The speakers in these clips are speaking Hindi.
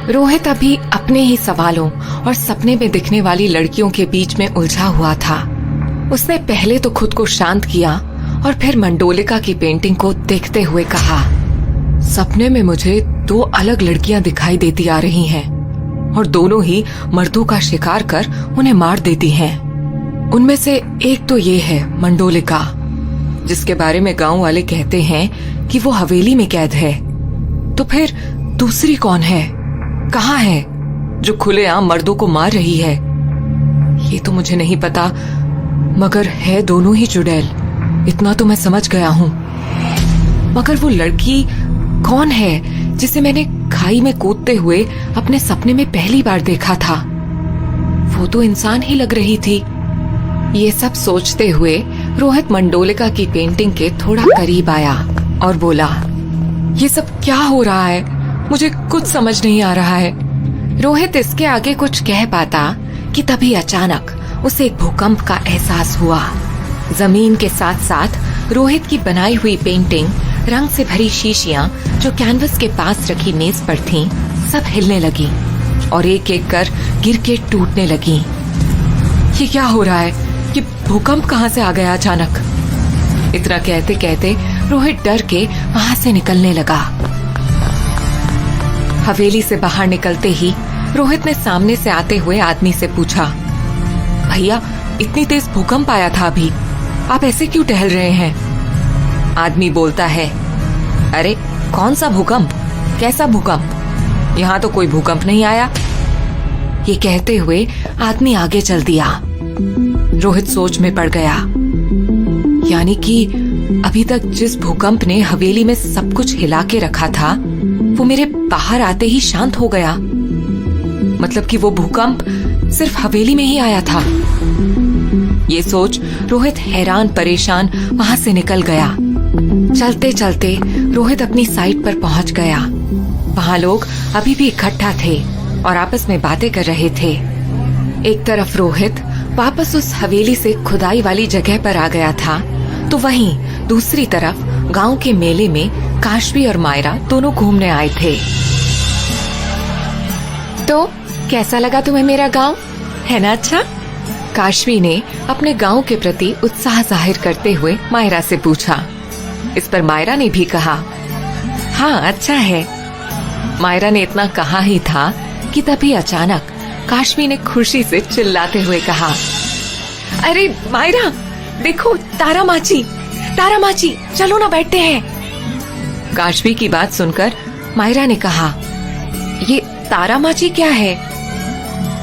रोहित अभी अपने ही सवालों और सपने में दिखने वाली लड़कियों के बीच में उलझा हुआ था। उसने पहले तो खुद को शांत किया और फिर मंडोलिका की पेंटिंग को देखते हुए कहा, सपने में मुझे दो अलग लड़कियां दिखाई देती आ रही हैं और दोनों ही मर्दों का शिकार कर उन्हें मार देती हैं। उनमें से एक तो ये है मंडोलिका, जिसके बारे में गांव वाले कहते हैं कि वो हवेली में कैद है। तो फिर दूसरी कौन है, कहाँ है, जो खुलेआम मर्दों को मार रही है? ये तो मुझे नहीं पता, मगर है दोनों ही चुड़ैल, इतना तो मैं समझ गया हूँ। मगर वो लड़की कौन है जिसे मैंने खाई में कूदते हुए अपने सपने में पहली बार देखा था? वो तो इंसान ही लग रही थी। ये सब सोचते हुए रोहित मंडोलिका की पेंटिंग के थोड़ा करीब आया और बोला, ये सब क्या हो रहा है? मुझे कुछ समझ नहीं आ रहा है। रोहित इसके आगे कुछ कह पाता कि तभी अचानक उसे एक भूकंप का एहसास हुआ। जमीन के साथ साथ रोहित की बनाई हुई पेंटिंग, रंग से भरी शीशियां जो कैनवस के पास रखी मेज पर थीं, सब हिलने लगी और एक एक कर गिर के टूटने लगी। ये क्या हो रहा है? ये भूकंप कहाँ से आ गया अचानक? इतना कहते कहते रोहित डर के वहाँ से निकलने लगा। हवेली से बाहर निकलते ही रोहित ने सामने से आते हुए आदमी से पूछा, भैया इतनी तेज भूकंप आया था अभी, आप ऐसे क्यों टहल रहे हैं? आदमी बोलता है, अरे कौन सा भूकंप, कैसा भूकंप? यहाँ तो कोई भूकंप नहीं आया। ये कहते हुए आदमी आगे चल दिया। रोहित सोच में पड़ गया, यानी कि अभी तक जिस भूकंप ने हवेली में सब कुछ हिला के रखा था, वो मेरे बाहर आते ही शांत हो गया। मतलब कि वो भूकंप सिर्फ हवेली में ही आया था। ये सोच रोहित हैरान परेशान वहाँ से निकल गया। चलते चलते रोहित अपनी साइट पर पहुँच गया। वहाँ लोग अभी भी इकट्ठा थे और आपस में बातें कर रहे थे। एक तरफ रोहित वापस उस हवेली से खुदाई वाली जगह पर आ गया था, तो वहीं दूसरी तरफ गांव के मेले में काशवी और मायरा दोनों घूमने आए थे। तो कैसा लगा तुम्हें मेरा गांव, है ना अच्छा? काशवी ने अपने गांव के प्रति उत्साह जाहिर करते हुए मायरा से पूछा। इस पर मायरा ने भी कहा, हाँ अच्छा है। मायरा ने इतना कहा ही था कि तभी अचानक काशवी ने खुशी से चिल्लाते हुए कहा, अरे मायरा देखो, तारा माची, चलो ना बैठते हैं। काशवी की बात सुनकर मायरा ने कहा, ये तारा माची क्या है?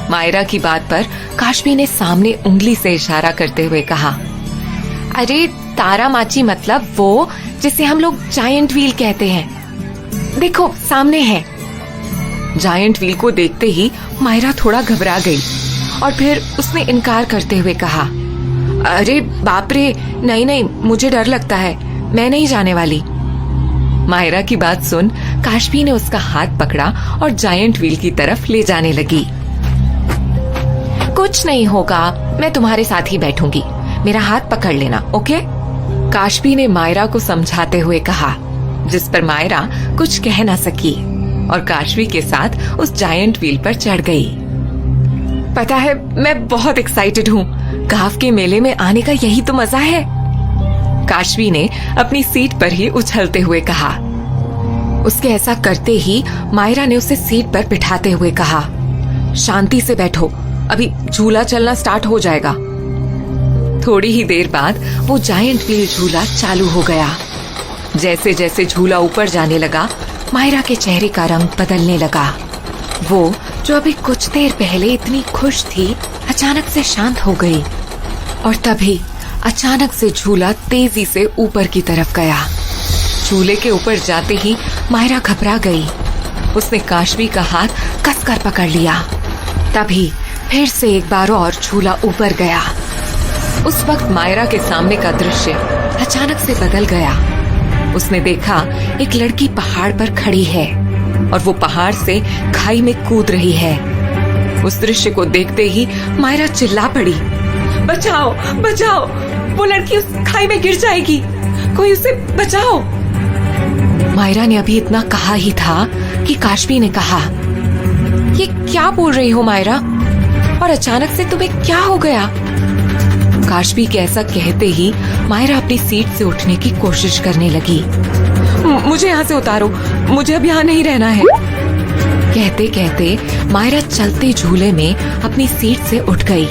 मायरा की बात पर काशवी ने सामने उंगली से इशारा करते हुए कहा, अरे तारा माची मतलब वो जिसे हम लोग जायंट व्हील कहते हैं, देखो सामने है। जायंट व्हील को देखते ही मायरा थोड़ा घबरा गई और फिर उसने इनकार करते हुए कहा, अरे बाप रे, नहीं, मुझे डर लगता है, मैं नहीं जाने वाली। मायरा की बात सुन काशवी ने उसका हाथ पकड़ा और जायंट व्हील की तरफ ले जाने लगी। कुछ नहीं होगा, मैं तुम्हारे साथ ही बैठूंगी, मेरा हाथ पकड़ लेना, ओके? काशवी ने मायरा को समझाते हुए कहा, जिस पर मायरा कुछ कह न सकी और काशवी के साथ उस जायंट व्हील पर चढ़ गई। पता है मैं बहुत एक्साइटेड हूँ, गांव के मेले में आने का यही तो मजा है। काशवी ने अपनी सीट पर ही उछलते हुए कहा। उसके ऐसा करते ही मायरा ने उसे सीट पर बिठाते हुए कहा, शांति से बैठो, अभी झूला चलना स्टार्ट हो जाएगा। थोड़ी ही देर बाद वो जायंट व्हील झूला चालू हो गया। जैसे जैसे झूला ऊपर जाने लगा, मायरा के चेहरे का रंग बदलने लगा। वो जो अभी कुछ देर पहले इतनी खुश थी, अचानक से शांत हो गई और तभी अचानक से झूला तेजी से ऊपर की तरफ गया। झूले के ऊपर जाते ही मायरा घबरा गई। उसने काशवी का हाथ कसकर पकड़ लिया। तभी फिर से एक बार और झूला ऊपर गया। उस वक्त मायरा के सामने का दृश्य अचानक से बदल गया। उसने देखा एक लड़की पहाड़ पर खड़ी है और वो पहाड़ से खाई में कूद रही है। उस दृश्य को देखते ही मायरा चिल्ला पड़ी, बचाओ बचाओ, वो लड़की उस खाई में गिर जाएगी, कोई उसे बचाओ। मायरा ने अभी इतना कहा ही था कि काशवी ने कहा, ये क्या बोल रही हो मायरा? और अचानक से तुम्हें क्या हो गया? काशवी के ऐसा कहते ही मायरा अपनी सीट से उठने की कोशिश करने लगी। मुझे यहाँ से उतारो, मुझे अब यहाँ नहीं रहना है। कहते कहते मायरा चलते झूले में अपनी सीट से उठ गई।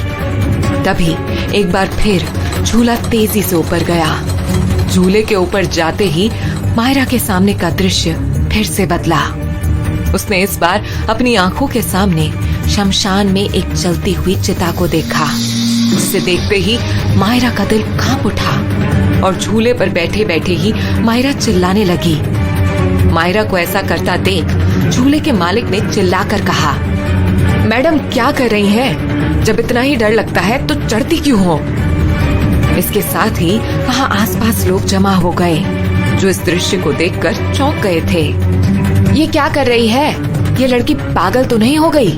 तभी एक बार फिर झूला तेजी से ऊपर गया। झूले के ऊपर जाते ही मायरा के सामने का दृश्य फिर से बदला। उसने इस बार अपनी आंखों के सामने शमशान में एक जलती हुई चिता को देखा, जिसे देखते ही मायरा का दिल कांप उठा और झूले पर बैठे बैठे ही मायरा चिल्लाने लगी। मायरा को ऐसा करता देख झूले के मालिक ने चिल्लाकर कहा, मैडम क्या कर रही हैं? जब इतना ही डर लगता है तो चढ़ती क्यों हो? इसके साथ ही वहाँ आसपास लोग जमा हो गए, जो इस दृश्य को देखकर चौंक गए थे। ये क्या कर रही है? ये लड़की पागल तो नहीं हो गई?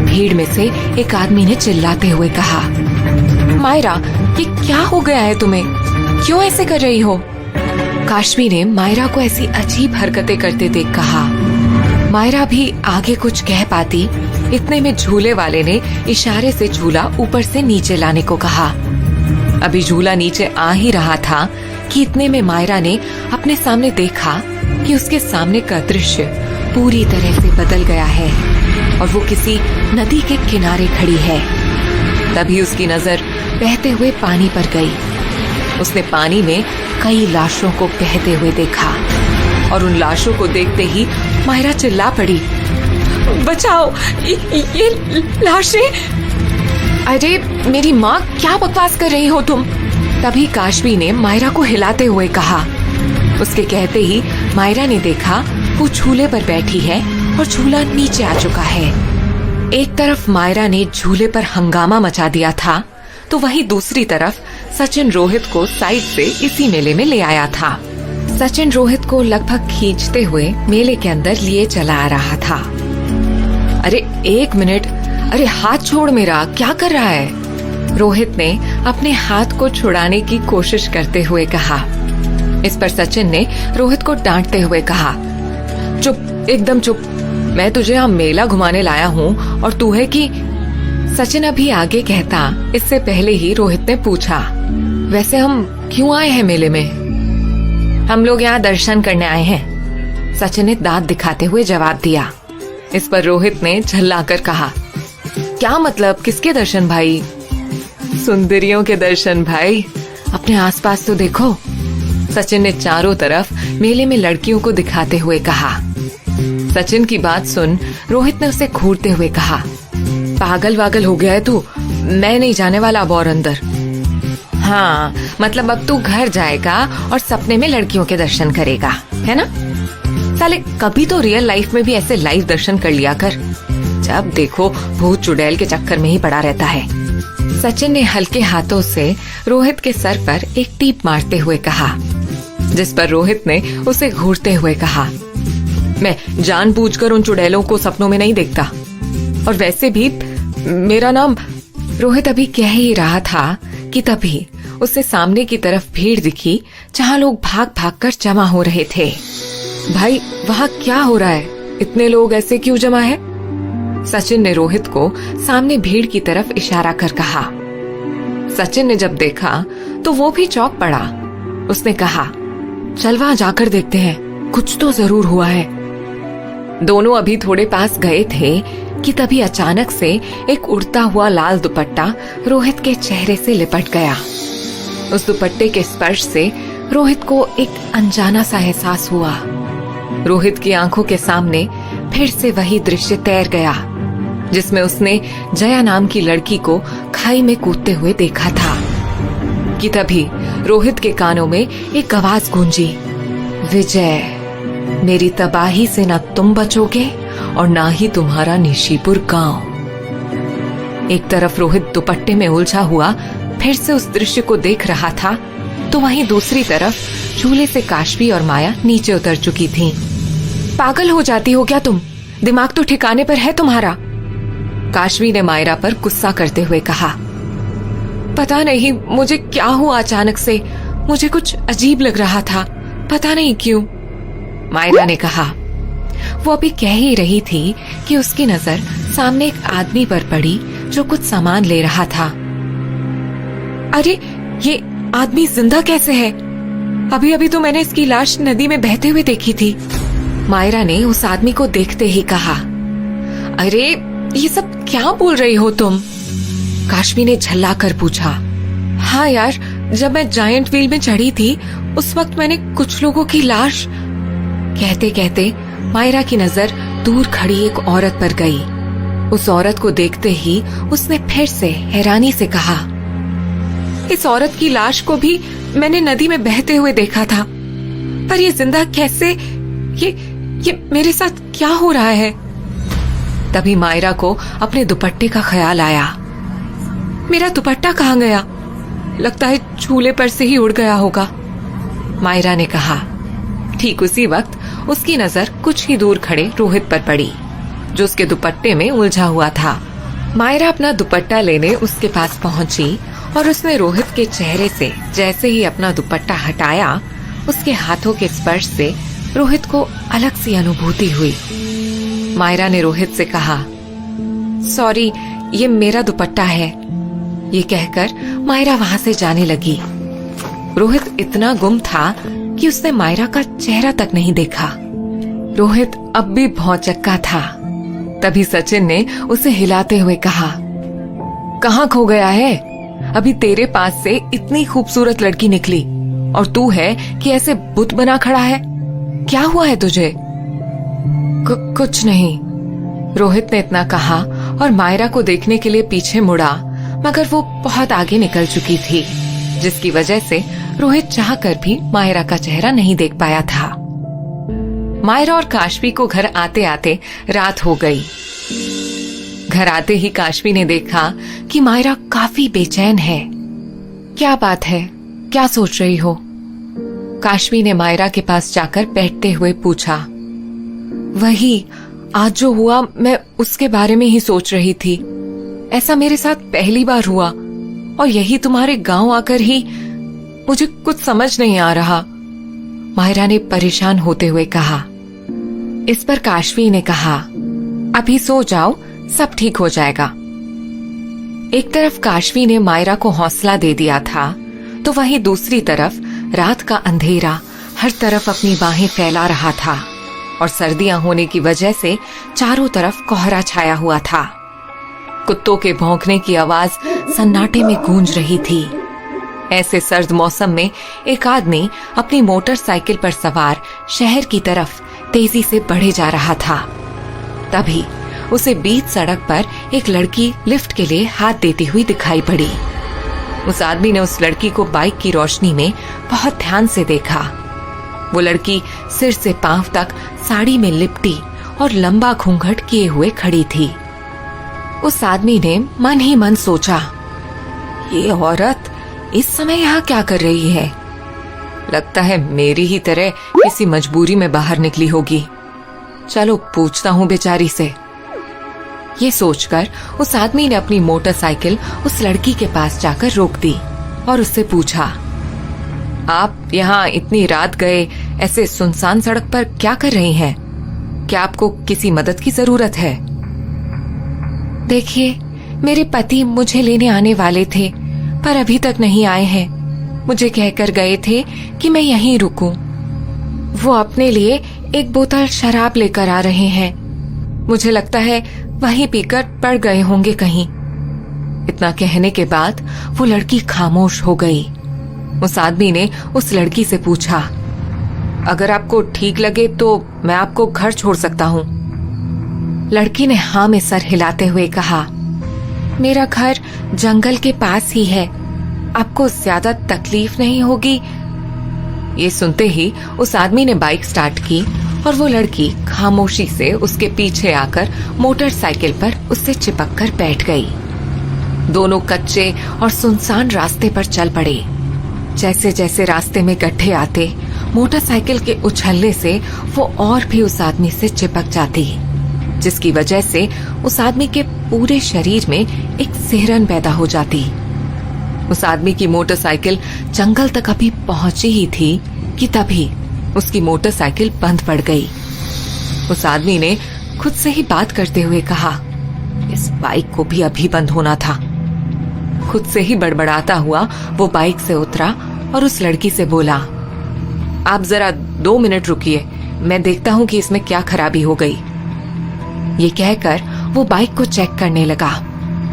भीड़ में से एक आदमी ने चिल्लाते हुए कहा। मायरा, ये क्या हो गया है तुम्हें? क्यों ऐसे कर रही हो? काशवी ने मायरा को ऐसी अजीब हरकतें करते देख कहा। मायरा भी आगे कुछ कह पाती, इतने में झूले वाले ने इशारे से झूला ऊपर से नीचे लाने को कहा। अभी झूला नीचे आ ही रहा था कि इतने में मायरा ने अपने सामने देखा कि उसके सामने का दृश्य पूरी तरह से बदल गया है और वो किसी नदी के किनारे खड़ी है। तभी उसकी नजर बहते हुए पानी पर गई। उसने पानी में कई लाशों को बहते हुए देखा और उन लाशों को देखते ही मायरा चिल्ला पड़ी, बचाओ, ये लाशें! अरे मेरी माँ, क्या बकवास कर रही हो तुम? तभी काशवी ने मायरा को हिलाते हुए कहा। उसके कहते ही मायरा ने देखा वो झूले पर बैठी है और झूला नीचे आ चुका है। एक तरफ मायरा ने झूले पर हंगामा मचा दिया था, तो वहीं दूसरी तरफ सचिन रोहित को साइड से इसी मेले में ले आया था। सचिन रोहित को लगभग खींचते हुए मेले के अंदर लिए चला आ रहा था। अरे एक मिनट, अरे हाथ छोड़ मेरा, क्या कर रहा है? रोहित ने अपने हाथ को छुड़ाने की कोशिश करते हुए कहा। इस पर सचिन ने रोहित को डांटते हुए कहा, चुप, एकदम चुप, मैं तुझे यहाँ मेला घुमाने लाया हूँ और तू है कि... सचिन अभी आगे कहता, इससे पहले ही रोहित ने पूछा, वैसे हम क्यों आए हैं मेले में? हम लोग यहाँ दर्शन करने आए हैं, सचिन ने दांत दिखाते हुए जवाब दिया। इस पर रोहित ने झल्लाकर कहा, क्या मतलब, किसके दर्शन भाई? सुंदरियों के दर्शन भाई, अपने आसपास तो देखो। सचिन ने चारों तरफ मेले में लड़कियों को दिखाते हुए कहा। सचिन की बात सुन रोहित ने उसे घूरते हुए कहा, पागल वागल हो गया है तू, मैं नहीं जाने वाला अब और अंदर। हाँ, मतलब अब तू घर जाएगा और सपने में लड़कियों के दर्शन करेगा, है ना? साले कभी तो रियल लाइफ में भी ऐसे लाइव दर्शन कर लिया कर, जब देखो भूत चुड़ैल के चक्कर में ही पड़ा रहता है। सचिन ने हल्के हाथों से रोहित के सर पर एक टीप मारते हुए कहा, जिस पर रोहित ने उसे घूरते हुए कहा, मैं जानबूझकर उन चुड़ैलों को सपनों में नहीं देखता, और वैसे भी मेरा नाम... रोहित अभी कह ही रहा था कि तभी उससे सामने की तरफ भीड़ दिखी, जहाँ लोग भाग भाग कर जमा हो रहे थे। भाई, वहाँ क्या हो रहा है? इतने लोग ऐसे क्यों जमा है? सचिन ने रोहित को सामने भीड़ की तरफ इशारा कर कहा। सचिन ने जब देखा तो वो भी चौंक पड़ा। उसने कहा, चल वहाँ जाकर देखते हैं, कुछ तो जरूर हुआ है। दोनों अभी थोड़े पास गए थे कि तभी अचानक से एक उड़ता हुआ लाल दुपट्टा रोहित के चेहरे से लिपट गया। उस दुपट्टे के स्पर्श से रोहित को एक अनजाना सा एहसास हुआ। रोहित की आंखों के सामने फिर से वही दृश्य तैर गया, जिसमें उसने जया नाम की लड़की को खाई में कूदते हुए देखा था। कि तभी रोहित के कानों में एक आवाज गूंजी, विजय, मेरी तबाही से न तुम बचोगे और ना ही तुम्हारा निशीपुर गांव। एक तरफ रोहित दुपट्टे में उलझा हुआ फिर से उस दृश्य को देख रहा था, तो वहीं दूसरी तरफ झूले से काशवी और माया नीचे उतर चुकी थीं। पागल हो जाती हो क्या तुम? दिमाग तो ठिकाने पर है तुम्हारा? काशवी ने मायरा पर गुस्सा करते हुए कहा। पता नहीं मुझे क्या हुआ, अचानक से मुझे कुछ अजीब लग रहा था, पता नहीं क्यों, मायरा ने कहा। वो अभी कह ही रही थी कि उसकी नजर सामने एक आदमी पर पड़ी जो कुछ सामान ले रहा था। अरे, ये आदमी जिंदा कैसे है? अभी अभी तो मैंने इसकी लाश नदी में बहते हुए देखी थी। मायरा ने उस आदमी को देखते ही कहा। अरे, ये सब क्या बोल रही हो तुम? काशवी ने झल्ला कर पूछा। हाँ यार, जब मैं जायंट व्हील में चढ़ी थी उस वक्त मैंने कुछ लोगों की लाश। कहते कहते मायरा की नजर दूर खड़ी एक औरत पर गई। उस औरत को देखते ही उसने फिर से हैरानी से कहा, इस औरत की लाश को भी मैंने नदी में बहते हुए देखा था, पर ये जिंदा कैसे? ये मेरे साथ क्या हो रहा है? तभी मायरा को अपने दुपट्टे का ख्याल आया। मेरा दुपट्टा कहाँ गया? लगता है झूले पर से ही उड़ गया होगा, मायरा ने कहा। ठीक उसी वक्त उसकी नजर कुछ ही दूर खड़े रोहित पर पड़ी, जो उसके दुपट्टे में उलझा हुआ था। मायरा अपना दुपट्टा लेने उसके पास पहुंची और उसने रोहित के चेहरे से जैसे ही अपना दुपट्टा हटाया, उसके हाथों के स्पर्श से रोहित को अलग सी अनुभूति हुई। मायरा ने रोहित से कहा, सॉरी, ये मेरा दुपट्टा है। ये कहकर मायरा वहां से जाने लगी। रोहित इतना गुम था कि उसने मायरा का चेहरा तक नहीं देखा। रोहित अब भी भौचक्का था। तभी सचिन ने उसे हिलाते हुए कहा, कहाँ खो गया है? अभी तेरे पास से इतनी खूबसूरत लड़की निकली और तू है कि ऐसे बुत बना खड़ा है। क्या हुआ है तुझे? कुछ नहीं, रोहित ने इतना कहा और मायरा को देखने के लिए पीछे मुड़ा, मगर वो बहुत आगे निकल चुकी थी, जिसकी वजह से रोहित चाहकर भी मायरा का चेहरा नहीं देख पाया था। मायरा और काशवी को घर आते आते रात हो गई। घर आते ही काशवी ने देखा कि मायरा काफी बेचैन है। क्या बात है? क्या सोच रही हो? काशवी ने मायरा के पास जाकर बैठते हुए पूछा। वही, आज जो हुआ मैं उसके बारे में ही सोच रही थी। ऐसा मेरे साथ पहली बार हुआ और यही तुम्हारे गांव आकर ही मुझे कुछ समझ नहीं आ रहा, मायरा ने परेशान होते हुए कहा। इस पर काशवी ने कहा, अभी सो जाओ, सब ठीक हो जाएगा। एक तरफ काशवी ने मायरा को हौसला दे दिया था, तो वहीं दूसरी तरफ रात का अंधेरा हर तरफ अपनी बाहें फैला रहा था और सर्दियां होने की वजह से चारों तरफ कोहरा छाया हुआ था। कुत्तों के भौंकने की आवाज सन्नाटे में गूंज रही थी। ऐसे सर्द मौसम में एक आदमी अपनी मोटरसाइकिल पर सवार शहर की तरफ तेजी से बढ़े जा रहा था। तभी उसे बीच सड़क पर एक लड़की लिफ्ट के लिए हाथ देती हुई दिखाई पड़ी। उस आदमी ने उस लड़की को बाइक की रोशनी में बहुत ध्यान से देखा। वो लड़की सिर से पांव तक साड़ी में लिपटी और लंबा घूंघट किए हुए खड़ी थी। उस आदमी ने मन ही मन सोचा, ये औरत इस समय यहाँ क्या कर रही है? लगता है मेरी ही तरह किसी मजबूरी में बाहर निकली होगी। चलो पूछता हूँ बेचारी से। ये सोचकर उस आदमी ने अपनी मोटरसाइकिल उस लड़की के पास जाकर रोक दी और उससे पूछा, आप यहाँ इतनी रात गए ऐसे सुनसान सड़क पर क्या कर रही हैं? क्या आपको किसी मदद की जरूरत है? देखिए, मेरे पति मुझे लेने आने वाले थे, पर अभी तक नहीं आए हैं। मुझे कहकर गए थे कि मैं यहीं रुकूं। वो अपने लिए एक बोतल शराब लेकर आ रहे हैं। मुझे लगता है वहीं पीकर पड़ गए होंगे कहीं। इतना कहने के बाद वो लड़की खामोश हो गई। उस आदमी ने उस लड़की से पूछा, अगर आपको ठीक लगे तो मैं आपको घर छोड़ सकता हूँ। लड़की ने हाँ में सर हिलाते हुए कहा, मेरा घर जंगल के पास ही है, आपको ज्यादा तकलीफ नहीं होगी। ये सुनते ही उस आदमी ने बाइक स्टार्ट की और वो लड़की खामोशी से उसके पीछे आकर मोटरसाइकिल पर उससे चिपक कर बैठ गई। दोनों कच्चे और सुनसान रास्ते पर चल पड़े। जैसे जैसे रास्ते में गड्ढे आते, मोटरसाइकिल के उछलने से वो और भी उस आदमी से चिपक जाती, जिसकी वजह से उस आदमी के पूरे शरीर में एक सिहरन पैदा हो जाती। उस आदमी की मोटरसाइकिल जंगल तक अभी पहुंची ही थी कि तभी उसकी मोटरसाइकिल बंद पड़ गई। उस आदमी ने खुद से ही बात करते हुए कहा, इस बाइक को भी अभी बंद होना था। खुद से ही बड़बड़ाता हुआ वो बाइक से उतरा और उस लड़की से बोला, आप जरा 2 मिनट रुकिए, मैं देखता हूँ कि इसमें क्या खराबी हो गई। ये कहकर वो बाइक को चेक करने लगा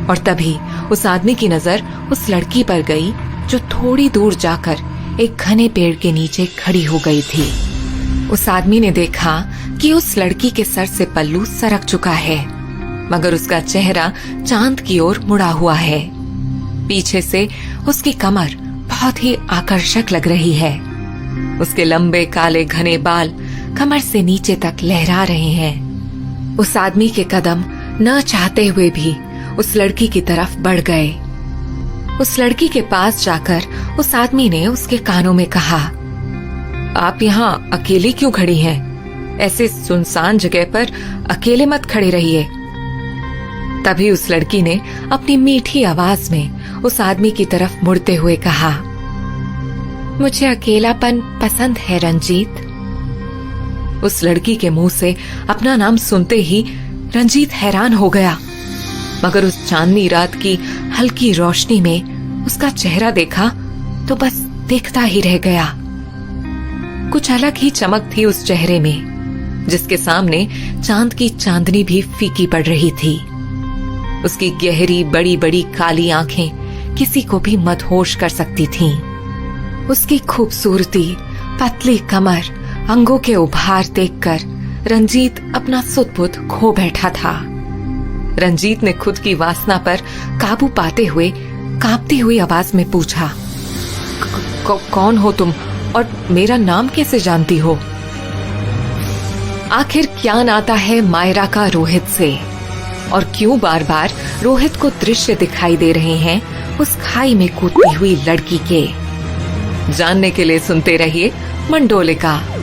और तभी उस आदमी की नजर उस लड़की पर गई जो थोड़ी दूर जाकर एक घने पेड़ के नीचे खड़ी हो गई थी। उस आदमी ने देखा कि उस लड़की के सर से पल्लू सरक चुका है, मगर उसका चेहरा चांद की ओर मुड़ा हुआ है। पीछे से उसकी कमर बहुत ही आकर्षक लग रही है। उसके लंबे काले घने बाल कमर से नीचे तक लहरा रहे हैं। उस आदमी के कदम न चाहते हुए भी उस लड़की की तरफ बढ़ गए। उस लड़की के पास जाकर उस आदमी ने उसके कानों में कहा, आप यहाँ अकेली क्यों खड़ी हैं? ऐसे सुनसान जगह पर अकेले मत खड़े रहिए। तभी उस लड़की ने अपनी मीठी आवाज में उस आदमी की तरफ मुड़ते हुए कहा, मुझे अकेलापन पसंद है रंजीत। उस लड़की के मुंह से अपना नाम सुनते ही रंजीत हैरान हो गया, मगर उस चांदनी रात की हल्की रोशनी में उसका चेहरा देखा तो बस देखता ही रह गया। कुछ अलग ही चमक थी उस चेहरे में, जिसके सामने चांद की चांदनी भी फीकी पड़ रही थी। उसकी गहरी बड़ी बड़ी काली आंखें किसी को भी मदहोश कर सकती थीं। उसकी खूबसूरती, पतली कमर, अंगों के उभार देखकर रंजीत अपना सुध-बुध खो बैठा था। रंजीत ने खुद की वासना पर काबू पाते हुए कांपती हुई आवाज में पूछा, कौन हो तुम और मेरा नाम कैसे जानती हो? आखिर क्या नाता है मायरा का रोहित से, और क्यों बार बार रोहित को दृश्य दिखाई दे रहे हैं उस खाई में कूदती हुई लड़की के? जानने के लिए सुनते रहिए मंडोलिका।